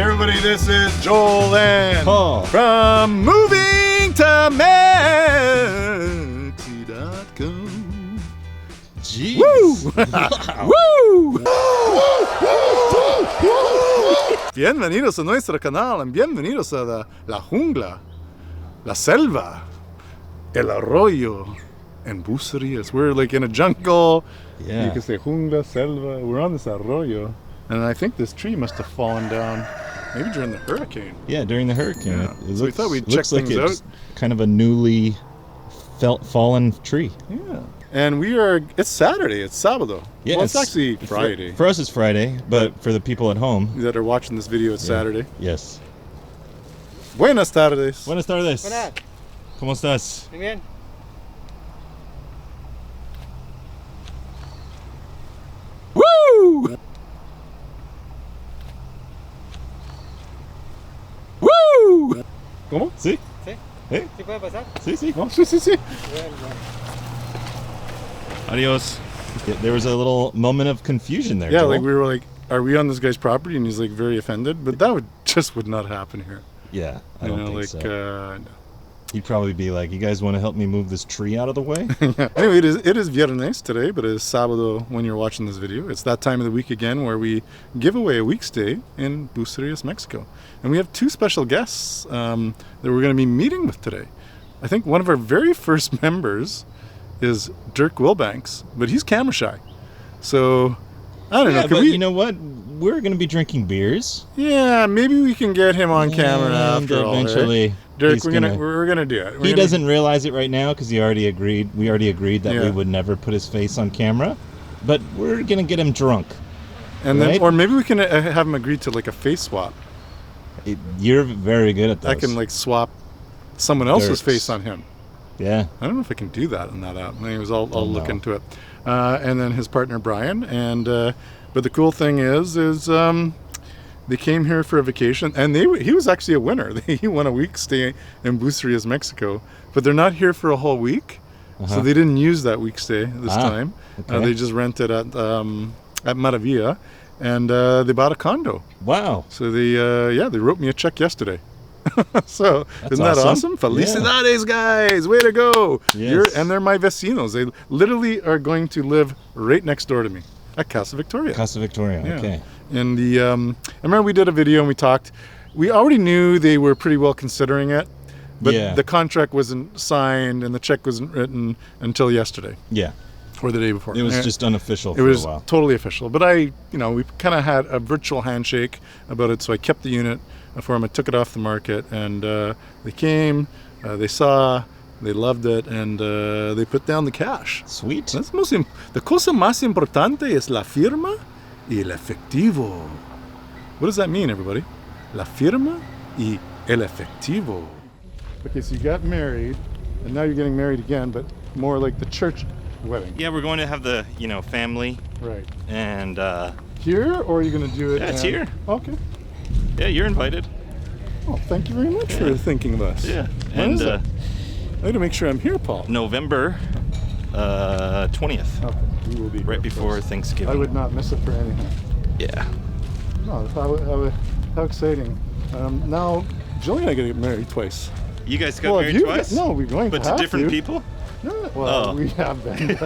everybody, this is Joel and Paul from Moving to Maxi.com. Jeez. Woo! Wow. Woo! Bienvenidos a nuestro canal and bienvenidos a la Jungla, la Selva, el Arroyo, and Bucerias. We're like in a jungle. Yeah. You can say Jungla, Selva. We're on this Arroyo. And I think this tree must have fallen down maybe during the hurricane. Yeah, during the hurricane. Yeah. It So we thought we'd check looks like things out. it's kind of a newly fallen tree. Yeah. And it's Saturday, it's Sábado. Yeah, well, it's actually Friday. For us, it's Friday, but for the people at home that are watching this video, it's Saturday. Yes. Buenas tardes. Buenas tardes. Buenas. ¿Cómo estás? Muy bien. ¡Woo! ¡Woo! ¿Cómo? Sí. ¿Sí? ¿Eh? ¿Sí puede pasar? Sí, sí. Oh, sí, sí, sí. Bueno. Adios. Yeah, there was a little moment of confusion there. Yeah, Joel. like we were like, are we on this guy's property? And he's like very offended. But that would not happen here. Yeah, I don't think so. No. He'd probably be like, "You guys want to help me move this tree out of the way?" Anyway, it is Viernes today, but it is Sábado when you're watching this video. It's that time of the week again where we give away a week stay in Bucerias, Mexico. And we have two special guests that we're going to be meeting with today. I think one of our very first members is Dirk Wilbanks, but he's camera shy. So, I don't know. But you know what? We're going to be drinking beers. Yeah, maybe we can get him on camera And after all. eventually, Right? Dirk, he's we're gonna do it. He doesn't realize it right now because we already agreed that Yeah. we would never put his face on camera. But we're going to get him drunk. And right? then, or maybe we can have him agree to like a face swap. You're very good at those. I can like swap someone else's Dirk's. face on him. Yeah. I don't know if I can do that in that app. Anyways, I'll look no. into it. And then his partner Brian. And but the cool thing is they came here for a vacation, and he was actually a winner. He won a week stay in Bucerias, Mexico. But they're not here for a whole week, so they didn't use that week stay this time. Okay. They just rented at Maravilla, and they bought a condo. Wow. So they wrote me a check yesterday. So That's isn't that awesome. awesome? Felicidades, guys! Way to go! Yes. And they're my vecinos. They literally are going to live right next door to me at Casa Victoria. Casa Victoria. Yeah. Okay. And I remember we did a video and we talked. We already knew they were pretty well considering it, but the contract wasn't signed and the check wasn't written until yesterday. Yeah. Or the day before. It was just unofficial It for was a while. totally official. But we kind of had a virtual handshake about it, so I kept the unit for them. I took it off the market, and they came, they saw, they loved it, and they put down the cash. Sweet. That's the cosa más importante es la firma y el efectivo. What does that mean, everybody? La firma y el efectivo. Okay, so you got married, and now you're getting married again, but more like the church wedding. Yeah, we're going to have the, family. Right. And, Here, or are you going to do it? Yeah, it's here. Okay. yeah, you're invited. Oh, thank you very much for thinking of us. Yeah. When is And it? I got to make sure I'm here, Paul. November 20th. Okay, we will be here, Right of before course. Thanksgiving. I would not miss it for anything. Yeah. No, how exciting. Now, Julie and I got to get married twice. You guys got Well, married you twice? No, we're going But to to have different to. people? No, well, Oh. we have been.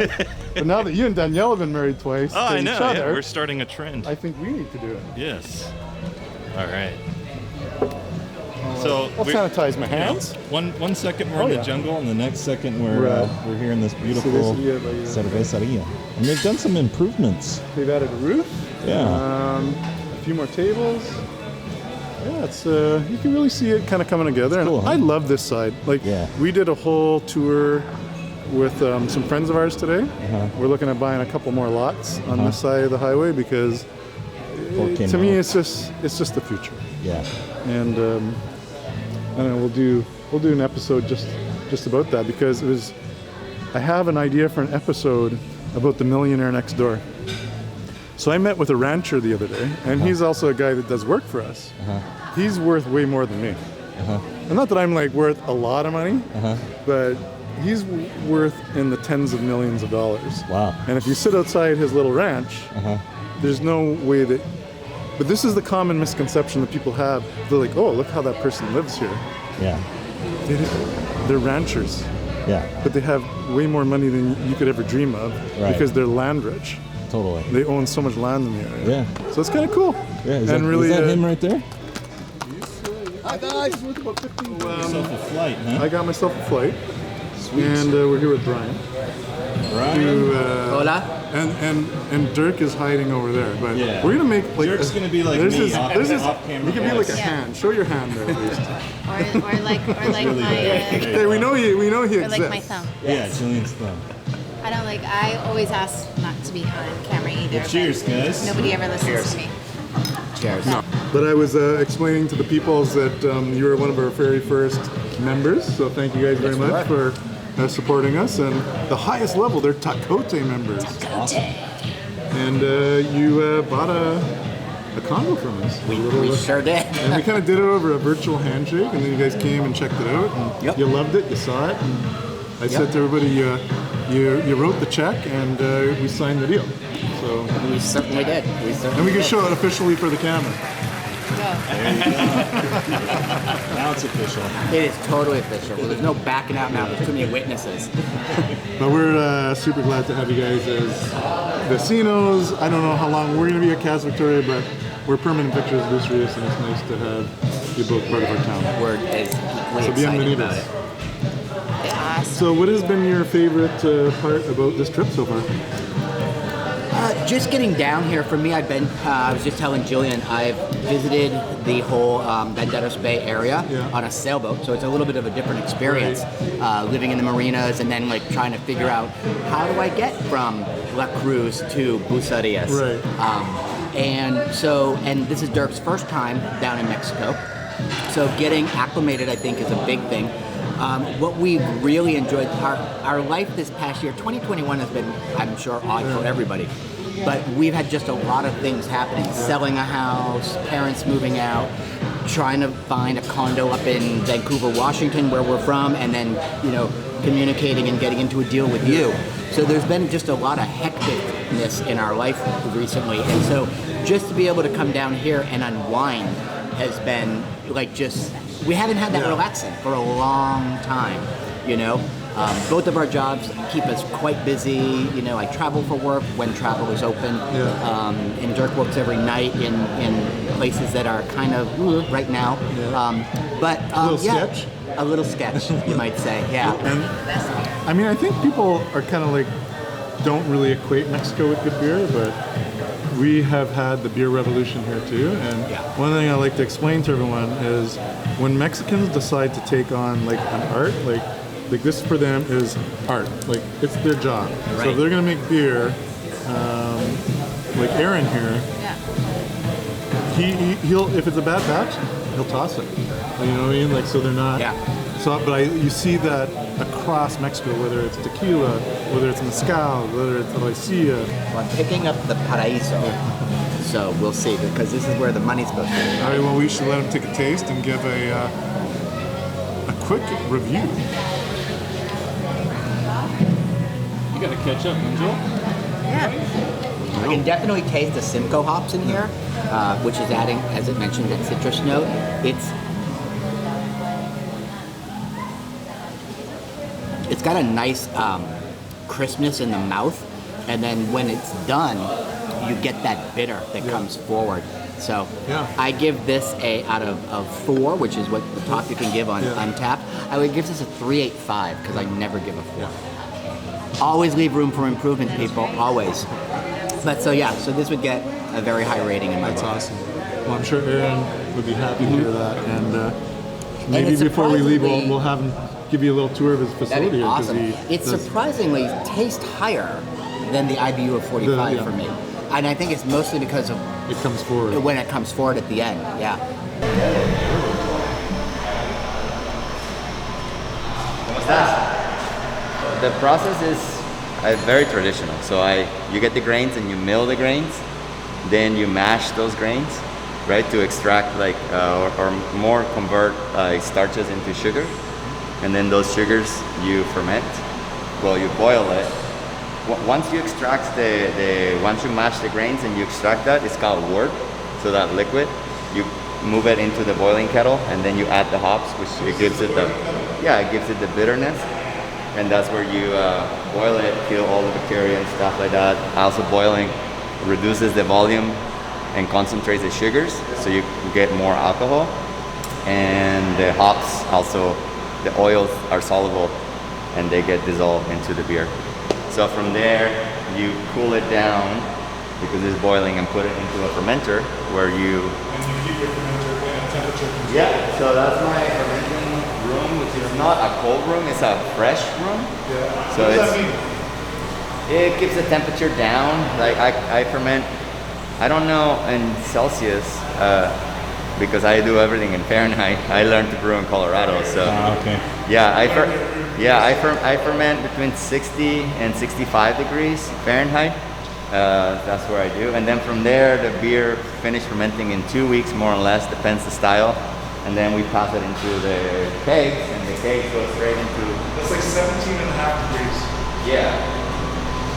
But now that you and Danielle have been married twice Oh, to I know. each Yeah, other, we're starting a trend. I think we need to do it. Yes. All right. So I'll sanitize my hands. One second we're Oh, in the yeah. jungle, and the next second We're we're at here in this beautiful Ceveceria Bahia. Ceveceria. And they've done some improvements. They've added a roof. Yeah. A few more tables. Yeah, it's you can really see it kind of coming together. It's cool, and huh? I love this side. Like, Yeah. we did a whole tour with some friends of ours today. Uh-huh. We're looking at buying a couple more lots on this side of the highway because Okay, to me no. it's just the future. Yeah. And I don't know, we'll do an episode just about that because I have an idea for an episode about the millionaire next door. So I met with a rancher the other day, and he's also a guy that does work for us. He's worth way more than me. And not that I'm like worth a lot of money, but he's worth in the tens of millions of dollars. Wow. And if you sit outside his little ranch, there's no way that But this is the common misconception that people have. They're like, oh, look how that person lives here. Yeah. They're ranchers, Yeah. but they have way more money than you could ever dream of because they're land rich. Totally. They own so much land in the area. Yeah. So it's kind of cool. Yeah. Is and that, really, is that him right there? Hi guys. Worth about 15. Yourself a flight, huh? I got myself a flight. Sweet. And we're here with Brian. Brian. Hola. And Dirk is hiding over there, but Yeah. we're gonna make like Dirk's gonna be like there's me, this, off- there's this, off camera you can be like a voice. hand. Show your hand there at least. Or like Really my good. Hey, we know he or exists. like my thumb. Yeah, Julian's thumb. I don't like. I always ask not to be on camera either. Well, cheers, but guys. Nobody ever listens to me. Cheers. But I was explaining to the peoples that you were one of our very first members, so thank you guys very much for supporting us. And the highest level, they're Takote members. Awesome. And you bought a condo from us. We sure did. And we kind of did it over a virtual handshake, and then you guys came and checked it out. And Yep. You loved it, you saw it. And I said to everybody, you wrote the check, and we signed the deal. So, We certainly did. We and certainly we can did. show it officially for the camera. Go. Now it's official. It is totally official. Well, there's no backing out now. There's too many witnesses. But we're super glad to have you guys as vecinos. I don't know how long we're going to be at Casa Victoria, but we're permanent pictures of Bucerias, and it's nice to have you both part of our town. We're as equally So excited bienvenidos. about it. Awesome. So what has been your favorite part about this trip so far? Just getting down here for me, I've been. I was just telling Julian, I've visited the whole Banderas Bay area on a sailboat, so it's a little bit of a different experience. Living in the marinas and then like trying to figure out how do I get from La Cruz to Bucerias. Right. And this is Dirk's first time down in Mexico, so getting acclimated, I think, is a big thing. What we've really enjoyed, our life this past year, 2021 has been, I'm sure, odd for everybody. But we've had just a lot of things happening. Selling a house, parents moving out, trying to find a condo up in Vancouver, Washington, where we're from, and then, communicating and getting into a deal with you. So there's been just a lot of hecticness in our life recently. And so just to be able to come down here and unwind has been we haven't had that relaxing for a long time, Both of our jobs keep us quite busy. I travel for work when travel is open. And Dirk works every night in places that are kind of right now. Sketch? A little sketch, you might say, yeah. And I mean, I think people are kind of don't really equate Mexico with good beer, but we have had the beer revolution here too. And one thing I like to explain to everyone is when Mexicans decide to take on an art, like this for them is art. It's their job. Right. So if they're gonna make beer, like Aaron here, he'll if it's a bad batch, he'll toss it. You know what I mean? So they're not. Yeah. So, but you see that across Mexico, whether it's tequila, whether it's mezcal, whether it's raicilla. Well, I'm picking up the Paraíso, so we'll see, because this is where the money's supposed to be. All right, well, we should let him take a taste and give a quick review. You gotta catch up, don't you? Yeah. I can definitely taste the Simcoe hops in here, which is adding, as it mentioned, that citrus note. It's got a nice crispness in the mouth, and then when it's done, you get that bitter that comes forward. So I give this out of 4, which is what the top you can give on Untapped. I would give this a 3.85 because I never give a 4. Always leave room for improvement, people. Always. But so this would get a very high rating in my book. That's awesome. Well, I'm sure Aaron would be happy to hear that. And maybe it's before we leave, surprisingly- we'll have him give you a little tour of his That'd facility. be awesome. It does- surprisingly tastes higher than the IBU of 45 for me. And I think it's mostly because of It comes forward. when it comes forward at the end. Yeah. The process is very traditional. So you get the grains and you mill the grains, then you mash those grains, right, to extract or more convert starches into sugar, and then those sugars you ferment. Well, you boil it. Once you extract once you mash the grains and you extract that, it's called wort. So that liquid, you move it into the boiling kettle, and then you add the hops, which it gives it the bitterness. And that's where you boil it, kill all the bacteria and stuff like that. Also, boiling reduces the volume and concentrates the sugars, so you get more alcohol. And the hops also, the oils are soluble, and they get dissolved into the beer. So from there, you cool it down because it's boiling, and put it into a fermenter where you. And you keep your fermenter in a temperature control. Yeah. So that's my fermenting room, which is not a cold room; it's a fresh room. Yeah. So What does that mean? it keeps the temperature down. Like I ferment, I don't know in Celsius, because I do everything in Fahrenheit. I learned to brew in Colorado, so Okay. yeah, I ferment between 60 and 65 degrees Fahrenheit. That's where I do, and then from there the beer finished fermenting in 2 weeks, more or less, depends the style, and then we pass it into the kegs, and the kegs go straight into. That's like 17 and a half degrees. Yeah.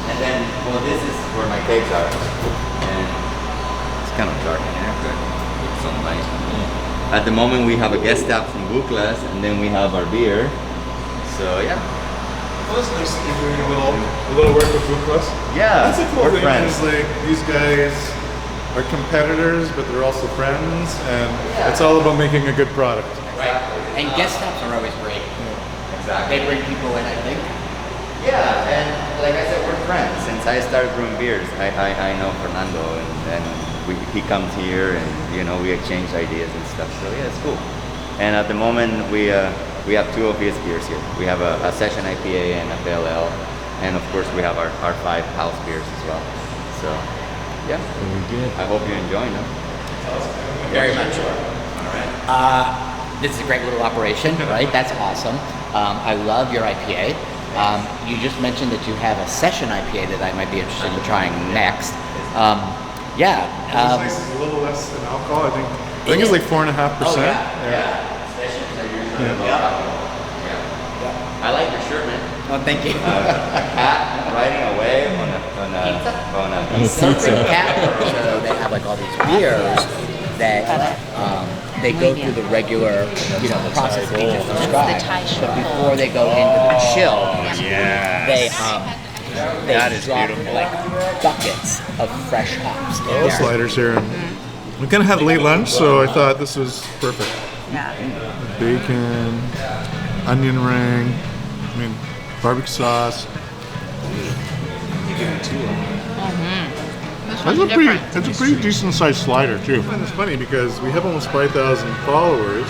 And then, well, this is where my kegs are. And it's kind of dark in here, but it's some light. At the moment, we have a guest tap from Bucerias, and then we have our beer. So, yeah. Well, that's nice that you're doing a little work with Bucerias. Yeah, That's a cool we're thing. friends. Is like these guys are competitors, but they're also friends, and it's all about making a good product. Right. And guest stops are always great. Exactly. They bring people in, I think. Yeah, and like I said, we're friends. Since I started brewing beers, I know Fernando, and he comes here, and we exchange ideas and stuff. So yeah, it's cool. And at the moment, we have 2 of his beers here. We have a session IPA and a pale ale, and of course we have our 5 house beers as well. So yeah, Very good. I hope you're enjoying them. Very much. All right. This is a great little operation, right? That's awesome. I love your IPA. You just mentioned that you have a session IPA that I might be interested in trying next. Yeah. It's nice. It's a little less than alcohol. I think it's like 4.5%. Oh, yeah. Sessions are usually low alcohol. Yeah. I like your shirt, man. Oh, thank you. A cat riding away on a Something happened. So they have like all these beers that they go through the regular, process that you just described. But before they go into the chill, they That is drop beautiful. like buckets of fresh hops in Little there. sliders here. We kind of had late lunch, so I thought this was perfect. Yeah. Bacon, onion ring, barbecue sauce. It's a pretty decent sized slider too. And it's funny because we have almost 5,000 followers,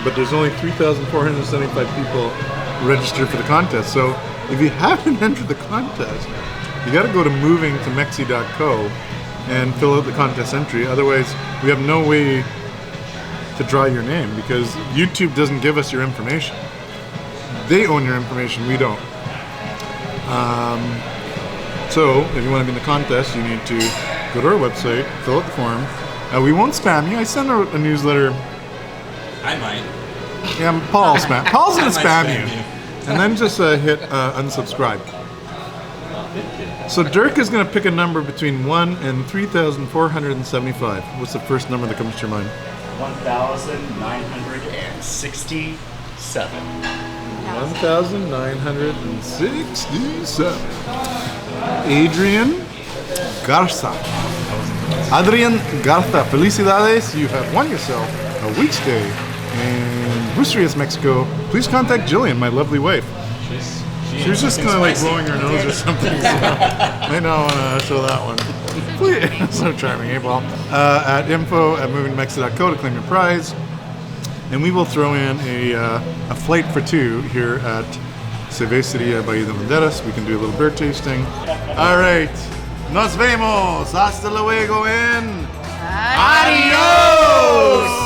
but there's only 3,475 people registered for the contest. So if you haven't entered the contest, you got to go to movingtomexi.co and fill out the contest entry. Otherwise, we have no way to draw your name because YouTube doesn't give us your information. They own your information, we don't. So if you want to be in the contest, you need to go to our website, fill out the form. We won't spam you. I send out a newsletter. I might. Yeah, Paul's spam. Paul's gonna I might spam spam you. And then just hit unsubscribe. So Dirk is gonna pick a number between 1 and 3,475. What's the first number that comes to your mind? 1,967. 1,967. Adrian Garza. Adrian Garza, felicidades. You have won yourself a week stay in Bucerias, Mexico. Please contact Jillian, my lovely wife. She was just kind of like blowing her nose or something. So I don't want to show that one. Please. So charming, eh, Paul? At info@movingtomexi.co to claim your prize. And we will throw in a flight for 2 here at Ceveceria Bahia de Banderas. We can do a little beer tasting. All right. Nos vemos. Hasta luego and adios.